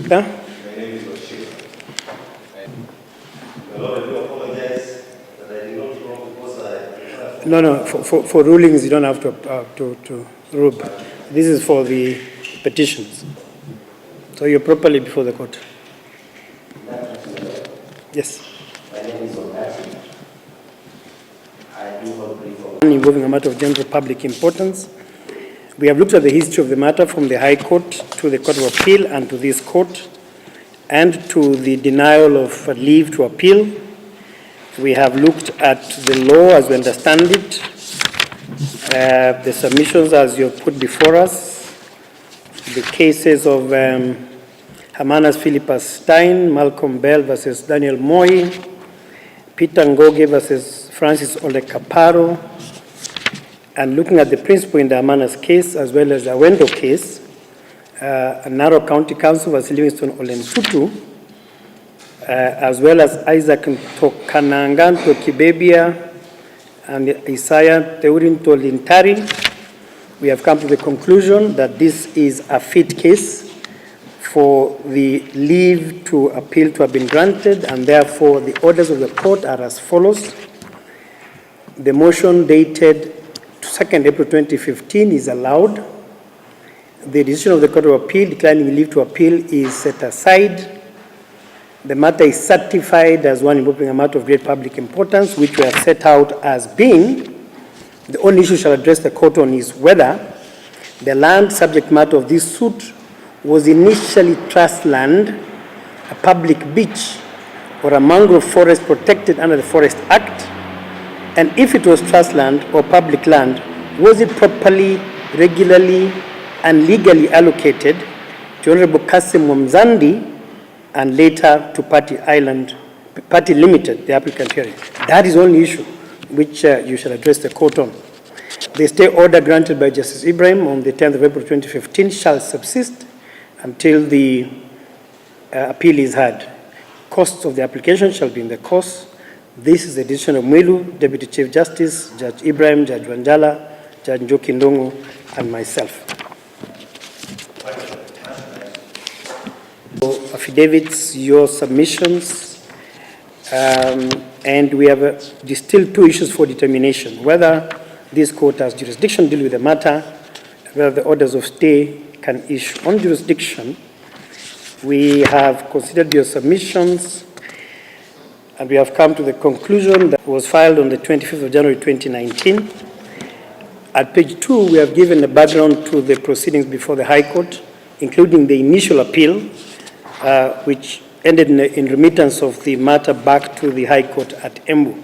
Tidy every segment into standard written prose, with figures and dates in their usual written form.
Yeah? My name is Bashir. Lord, I do apologize that I did not know because I... No. For rulings, you don't have to rule. This is for the petitions. So you're properly before the court. Yes. My name is Onati. I do not bring for... Involving a matter of general public importance. We have looked at the history of the matter from the High Court to the Court of Appeal and to this court, and to the denial of leave to appeal. We have looked at the law as we understand it, the submissions as you have put before us, the cases of Hermanus Philippus Stein, Malcolm Bell versus Daniel Moi, Peter Ngoge versus Francis Ole Kaparo, and looking at the principle in the Hermanus case as well as the Awendo case, Narrow County Council versus Livingston Olentutu, as well as Isaac Tokananganto Kibebia and Isaiah Teurinto Lintari. We have come to the conclusion that this is a fit case for the leave to appeal to have been granted, and therefore the orders of the court are as follows. The motion dated 2nd April 2015 is allowed. The decision of the Court of Appeal declining leave to appeal is set aside. The matter is certified as one involving a matter of great public importance, which we have set out as being the only issue shall address the court on is whether the land subject matter of this suit was initially trust land, a public beach, or a mangrove forest protected under the Forest Act, and if it was trust land or public land, was it properly, regularly, and legally allocated to Honorable Kasim Mzandi and later to Party Limited, the applicant hearing. That is the only issue which you shall address the court on. The stay order granted by Justice Ibrahim on the 10th of April 2015 shall subsist until the appeal is heard. Costs of the application shall be in the course. This is the decision of Mwilu, Deputy Chief Justice, Judge Ibrahim, Judge Wanjala, Judge Njoki Ndongo, and myself. Affidavits, your submissions, and we have distilled two issues for determination: whether this court has jurisdiction to deal with the matter, whether the orders of stay can issue. On jurisdiction, we have considered your submissions, and we have come to the conclusion that was filed on the 25th of January 2019. At page 2, we have given a background to the proceedings before the High Court, including the initial appeal, which ended in remittance of the matter back to the High Court at Embu.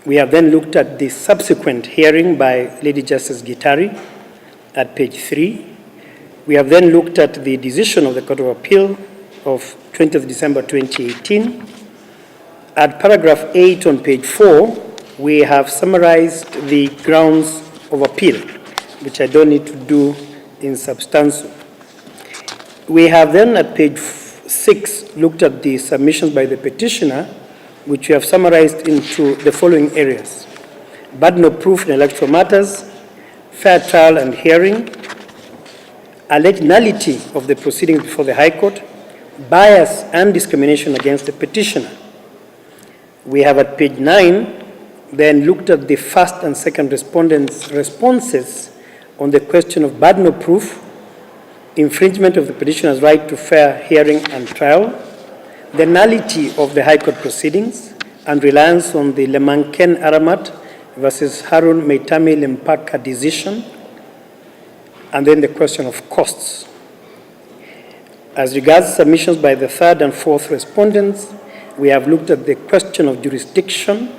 We have then looked at the subsequent hearing by Lady Justice Gitari at page 3. We have then looked at the decision of the Court of Appeal of 20th December 2018. At paragraph 8 on page 4, we have summarized the grounds of appeal, which I don't need to do in substantial. We have then at page 6 looked at the submissions by the petitioner, which we have summarized into the following areas: burden of proof in electoral matters, fair trial and hearing, alleged nullity of the proceedings before the High Court, bias and discrimination against the petitioner. We have at page 9 then looked at the first and second respondents' responses on the question of burden of proof, infringement of the petitioner's right to fair hearing and trial, the nullity of the High Court proceedings, and reliance on the Lemanken Aramat versus Harun Meitami Lempaka decision, and then the question of costs. As regards submissions by the third and fourth respondents, we have looked at the question of jurisdiction,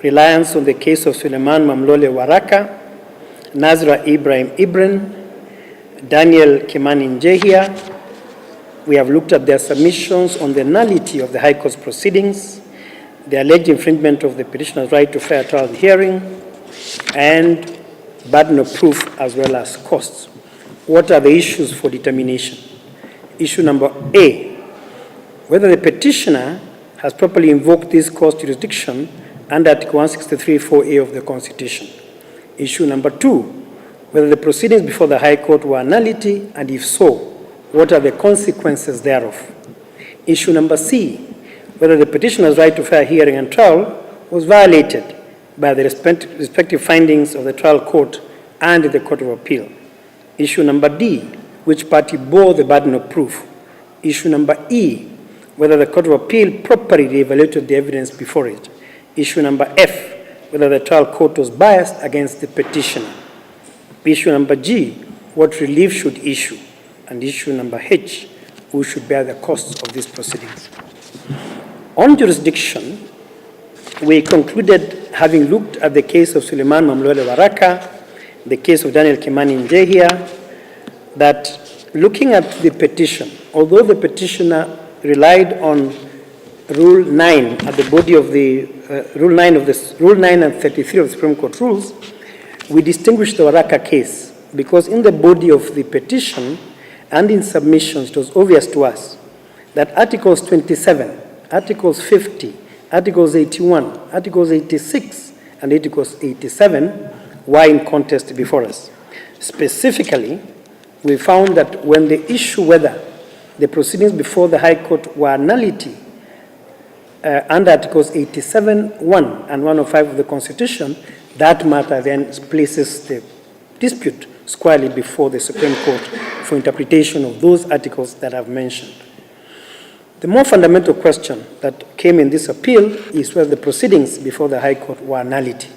reliance on the case of Suleiman Mamlole Waraka, Nazra Ibrahim Ibren, Daniel Kimani Njehia. We have looked at their submissions on the nullity of the High Court's proceedings, the alleged infringement of the petitioner's right to fair trial and hearing, and burden of proof as well as costs. What are the issues for determination? Issue number A, whether the petitioner has properly invoked this court's jurisdiction under Article 163(4)(a) of the Constitution. Issue number 2, whether the proceedings before the High Court were nullity, and if so, what are the consequences thereof. Issue number C, whether the petitioner's right to fair hearing and trial was violated by the respective findings of the trial court and the Court of Appeal. Issue number D, which party bore the burden of proof. Issue number E, whether the Court of Appeal properly re-evaluated the evidence before it. Issue number F, whether the trial court was biased against the petitioner. Issue number G, what relief should issue. And issue number H, who should bear the costs of these proceedings. On jurisdiction, we concluded, having looked at the case of Suleiman Mamlole Waraka, the case of Daniel Kimani Njehia, that looking at the petition, although the petitioner relied on Rule 9 at the body of the Rule 9 and 33 of the Supreme Court rules, we distinguished the Waraka case because in the body of the petition and in submissions, it was obvious to us that Articles 27, Articles 50, Articles 81, Articles 86, and Articles 87 were in contest before us. Specifically, we found that when the issue whether the proceedings before the High Court were nullity under Articles 87(1) and 105 of the Constitution, that matter then places the dispute squarely before the Supreme Court for interpretation of those articles that I've mentioned. The more fundamental question that came in this appeal is whether the proceedings before the High Court were nullity,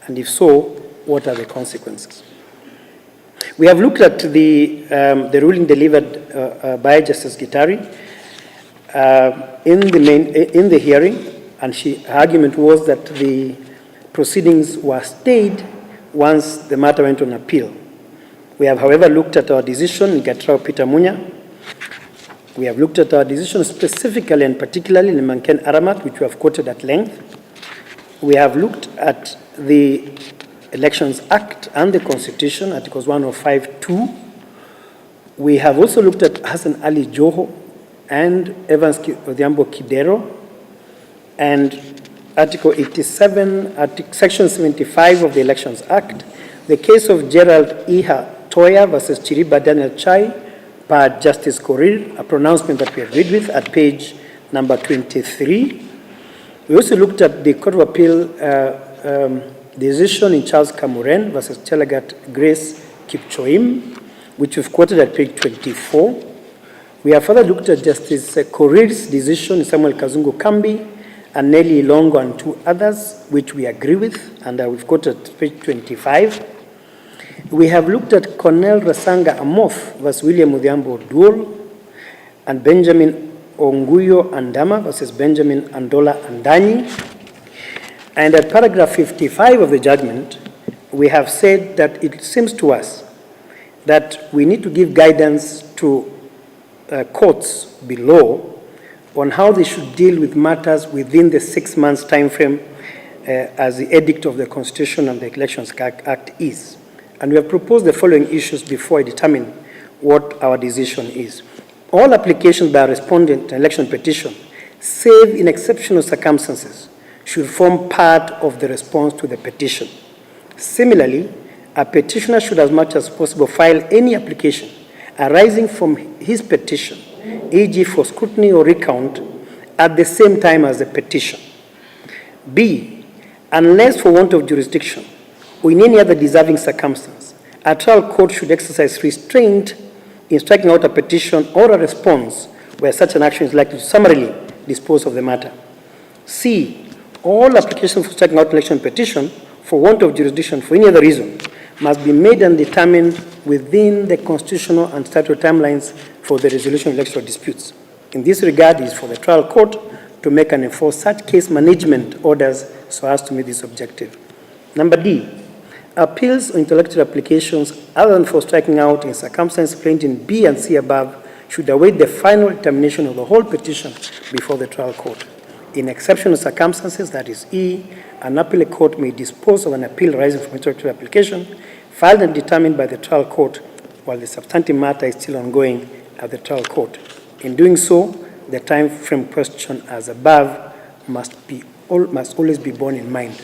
and if so, what are the consequences? We have looked at the ruling delivered by Justice Gitari in the hearing, and her argument was that the proceedings were stayed once the matter went on appeal. We have, however, looked at our decision in Gatrao Peter Munya. We have looked at our decision specifically and particularly in Manken Aramat, which we have quoted at length. We have looked at the Elections Act and the Constitution, Articles 105(2). We have also looked at Hassan Ali Joho and Evans Odhiambo Kidero, and Article 87, Section 75 of the Elections Act, the case of Gerald Iha Toya versus Chiriba Daniel Chai, by Justice Korir, a pronouncement that we agreed with at page number 23. We also looked at the Court of Appeal decision in Charles Kamuren versus Chelagat Grace Kipchoim, which we've quoted at page 24. We have further looked at Justice Korir's decision in Samuel Kazungu Kambi and Nelly Ilongo and two others, which we agree with, and we've quoted at page 25. We have looked at Cornel Rasanga Amof versus William Odhiambo Duol and Benjamin Onguyo Andama versus Benjamin Andola Andanyi. And at paragraph 55 of the judgment, we have said that it seems to us that we need to give guidance to courts below on how they should deal with matters within the 6 months time frame as the edict of the Constitution and the Elections Act is. And we have proposed the following issues before I determine what our decision is. All applications by a respondent to an election petition, save in exceptional circumstances, should form part of the response to the petition. Similarly, a petitioner should as much as possible file any application arising from his petition, e.g. for scrutiny or recount, at the same time as the petition. B, unless for want of jurisdiction or in any other deserving circumstance, a trial court should exercise restraint in striking out a petition or a response where such an action is likely to summarily dispose of the matter. C, all applications for striking out an election petition for want of jurisdiction for any other reason must be made and determined within the constitutional and statutory timelines for the resolution of electoral disputes. In this regard, it is for the trial court to make and enforce such case management orders so as to meet this objective. Number D, appeals or intellectual applications other than for striking out in circumstances explained in B and C above should await the final determination of the whole petition before the trial court. In exceptional circumstances, that is E, an appellate court may dispose of an appeal arising from intellectual application filed and determined by the trial court while the substantive matter is still ongoing at the trial court. In doing so, the time frame question as above must always be borne in mind.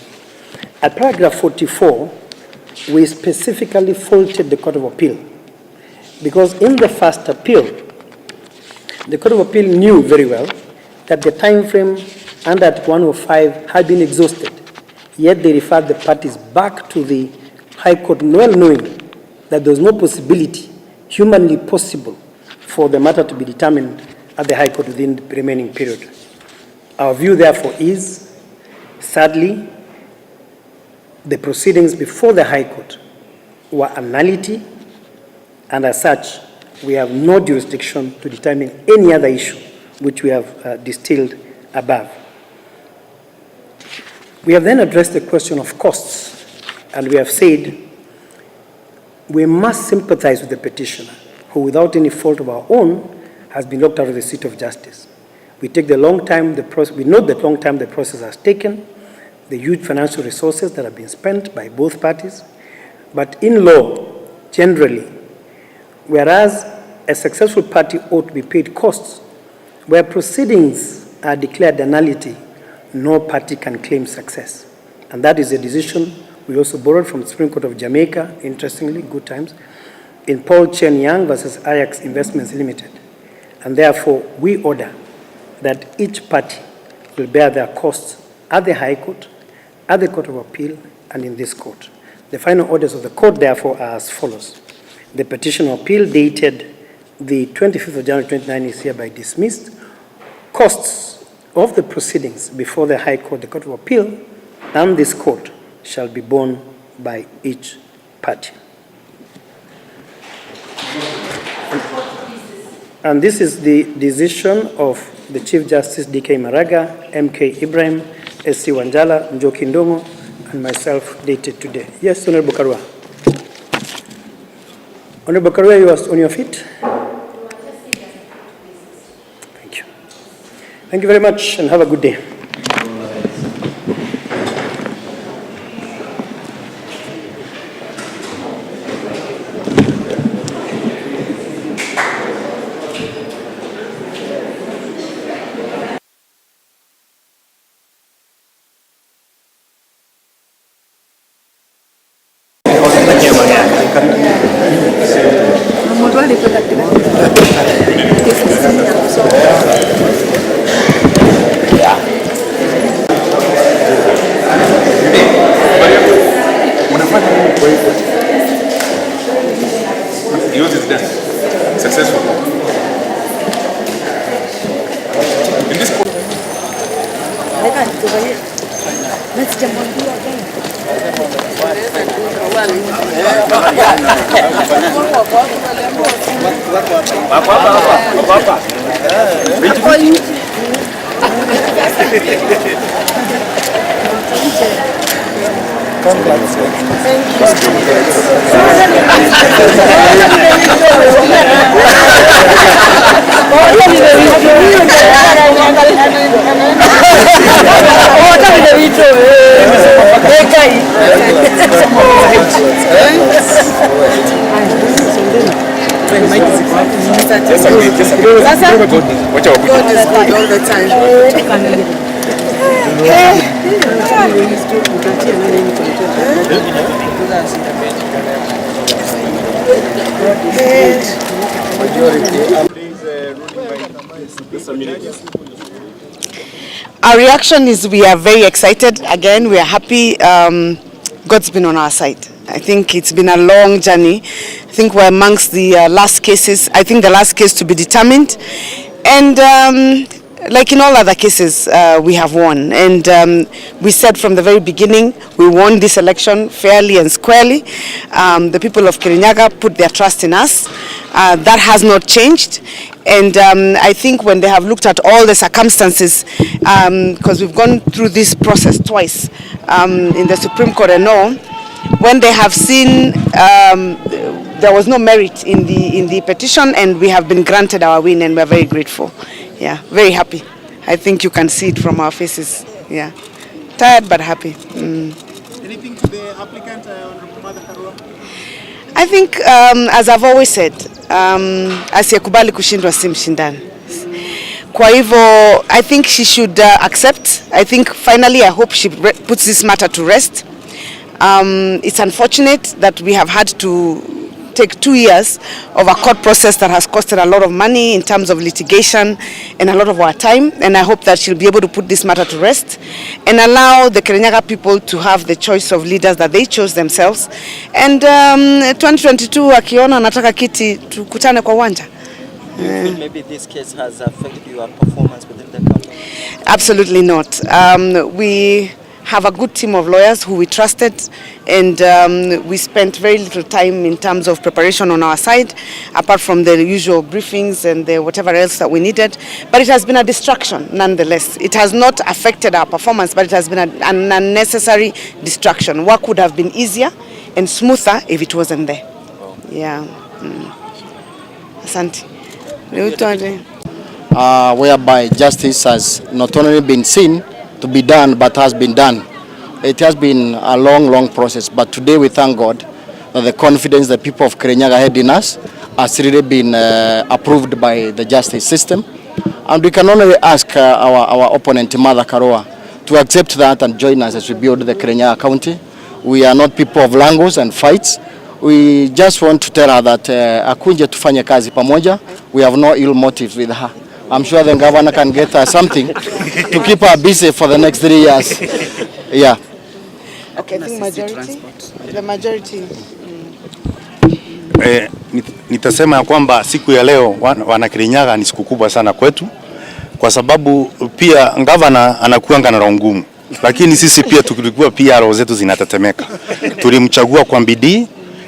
At paragraph 44, we specifically faulted the Court of Appeal because in the first appeal, The Court of Appeal knew very well that the time frame under Article 105 had been exhausted, yet they referred the parties back to the High Court, well knowing that there was no possibility, humanly possible, for the matter to be determined at the High Court within the remaining period. Our view, therefore, is, sadly, the proceedings before the High Court were a nullity, and as such, we have no jurisdiction to determine any other issue which we have distilled above. We have then addressed the question of costs, and we have said we must sympathize with the petitioner, who without any fault of our own has been locked out of the seat of justice. We take the long time we note the long time the process has taken, the huge financial resources that have been spent by both parties, but in law, generally, whereas a successful party ought to be paid costs, where proceedings are declared a nullity, no party can claim success. And that is a decision we also borrowed from the Supreme Court of Jamaica, interestingly, good times, in Paul Chen Yang versus Ajax Investments Limited. And therefore, we order that each party will bear their costs at the High Court, at the Court of Appeal, and in this court. The final orders of the court, therefore, are as follows. The petition of appeal dated the 25th of January 2019 is hereby dismissed. Costs of the proceedings before the High Court, the Court of Appeal, and this court shall be borne by each party. And this is the decision of the Chief Justice D.K. Maraga, M.K. Ibrahim, S.C. Wanjala, Njoki Ndongo, and myself dated today. Yes, Honorable Karua. Honorable Karua, you are on your feet. Thank you. Thank you very much and have a good day. Yours is done. Successful. In this court. Let's jump on you again. Watch out. God is good all the time. Our reaction is we are very excited. Again, we are happy. God's been on our side. I think it's been a long journey. I think we're amongst the last cases. I think the last case to be determined. And like in all other cases, we have won. And we said from the very beginning, we won this election fairly and squarely. The people of Kirinyaga put their trust in us. That has not changed. And I think when they have looked at all the circumstances, because we've gone through this process twice in the Supreme Court and all, when they have seen there was no merit in the petition, and we have been granted our win, and we're very grateful. Yeah, very happy. I think you can see it from our faces. Yeah, tired but happy. Anything to the applicant, Honorable Mother Karua? I think, as I've always said, asiyekubali kushindwa si mshindani. Kwa hivyo, I think she should accept. I think finally, I hope she puts this matter to rest. It's unfortunate that we have had to take 2 years of a court process that has costed a lot of money in terms of litigation and a lot of our time. And I hope that she'll be able to put this matter to rest and allow the Kirinyaga people to have the choice of leaders that they chose themselves. And 2022 akiona nataka kiti tukutane kwa uwanja. Do you feel maybe this case has affected your performance within the company? Absolutely not. We have a good team of lawyers who we trusted, and we spent very little time in terms of preparation on our side, apart from the usual briefings and whatever else that we needed. But it has been a distraction nonetheless. It has not affected our performance, but it has been an unnecessary distraction. Work would have been easier and smoother if it wasn't there. Yeah. Asante. Whereby justice has not only been seen to be done, but has been done. It has been a long process, but today we thank God that the confidence the people of Kirinyaga had in us has really been approved by the justice system. And we can only ask our opponent, Mother Karua, to accept that and join us as we build the Kirinyaga County. We are not people of langos and fights. We just want to tell her that akunje tufanye kazi pamoja. We have no ill motives with her. I'm sure the governor can get her something to keep her busy for the next 3 years. Yeah. Okay, I think majority. The majority. Nitasema ya kwamba siku ya leo wana Kirinyaga ni siku kubwa sana kwetu, kwa sababu pia gavana anakuanga na roho ngumu, lakini sisi pia tulikuwa pia roho zetu zinatetemeka. Tulimchagua kwa bidii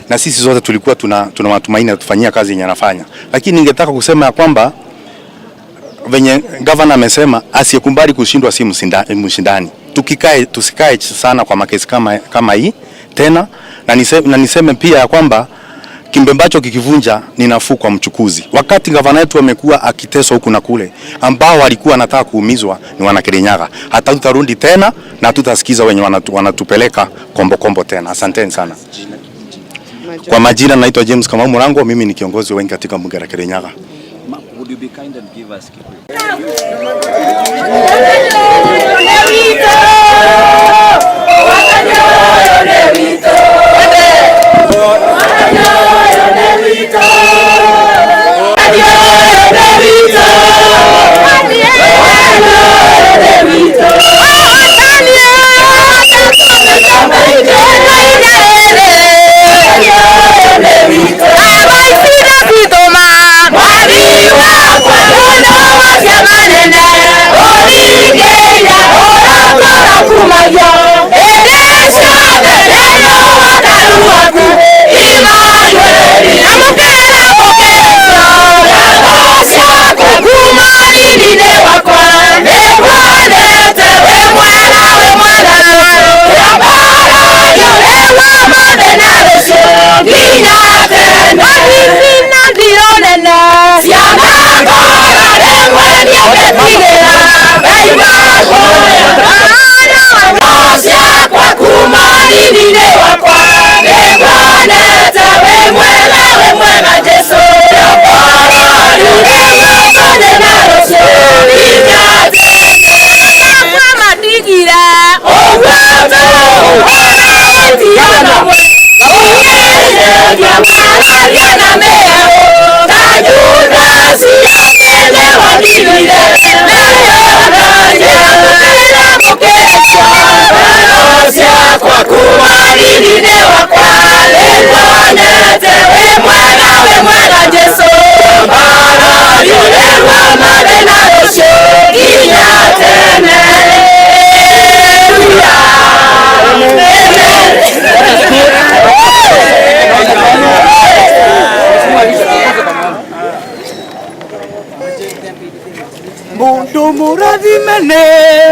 na sisi zote tulikuwa tuna matumaini ya kufanyia kazi yenye anafanya. Lakini ningetaka kusema ya kwamba venye gavana amesema asiyekubali kushindwa si mshindani. Tusikae sana kwa makesi kama hii tena, na niseme pia ya kwamba kimbembacho kikivunja ni nafuu kwa mchukuzi. Wakati gavana wetu amekuwa akiteswa huku na kule, ambao walikuwa wanataka kuumizwa ni wana Kirinyaga. Hata tutarudi tena na tutasikiza wenye wanatupeleka kombo tena. Asanteni sana. Kwa majina naitwa James Kamau Murango, mimi ni kiongozi wengi katika bunge la Kirinyaga. Would you be kind and give us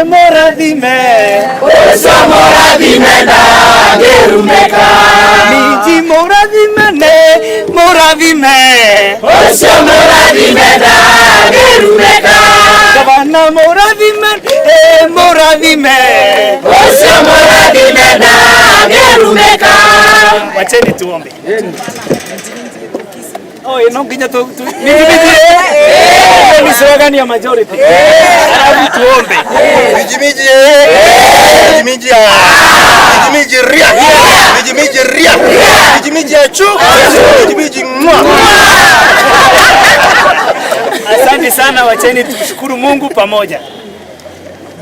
Moradime, Oso moradime na gerumeka. Miji moradime, Oso moradime na gerumeka. Gavana moradime, Oso moradime na gerumeka. Wacheni tuombe. Oh, inonginya tu ni slogan ya majority. Alafu tuombe. Miji ria. Asante sana, wacheni tushukuru Mungu pamoja.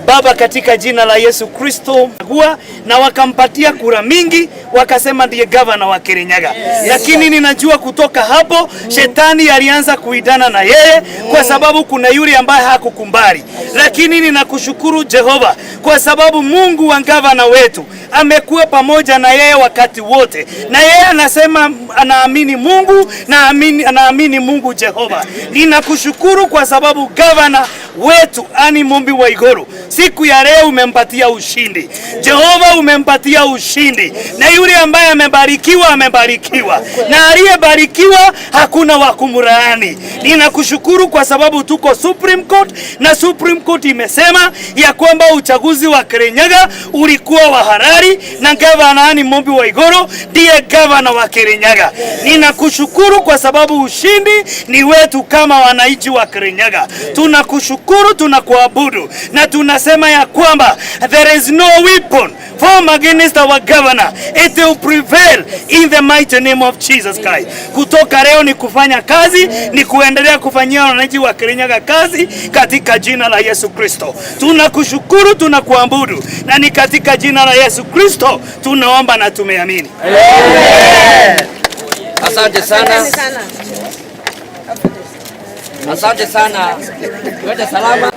Baba, katika jina la Yesu Kristo, na wakampatia kura mingi, wakasema ndiye gavana wa Kirinyaga. Lakini ninajua kutoka hapo shetani alianza kuidana na yeye, kwa sababu kuna yule ambaye hakukumbali. Lakini ninakushukuru Jehova, kwa sababu Mungu wa gavana wetu amekuwa pamoja na yeye wakati wote, na yeye anasema anaamini Mungu na anaamini Mungu Jehova. Ninakushukuru kwa sababu gavana wetu Ani Mumbi Waiguru siku ya leo umempatia ushindi. Jehova, umempatia ushindi, na yule ambaye amebarikiwa amebarikiwa, na aliyebarikiwa hakuna wa kumlaani. Ninakushukuru kwa sababu tuko Supreme Court, na Supreme Court imesema ya kwamba uchaguzi wa Kirinyaga ulikuwa wa halali, na gavana Ani Mumbi Waiguru ndiye gavana wa Kirinyaga. Ninakushukuru kwa sababu ushindi ni wetu kama wananchi wa Kirinyaga. Tunakushukuru, tunakuabudu, na tunasema ya kwamba there is no weapon formed against our governor, it will prevail in the mighty name of Jesus Christ. Kutoka leo ni kufanya kazi, ni kuendelea kufanyia wananchi wa Kirinyaga kazi katika jina la Yesu Kristo. Tunakushukuru, tunakuabudu, na ni katika jina la Yesu Kristo tunaomba na tumeamini. Asante sana. Asante sana. Yote salama.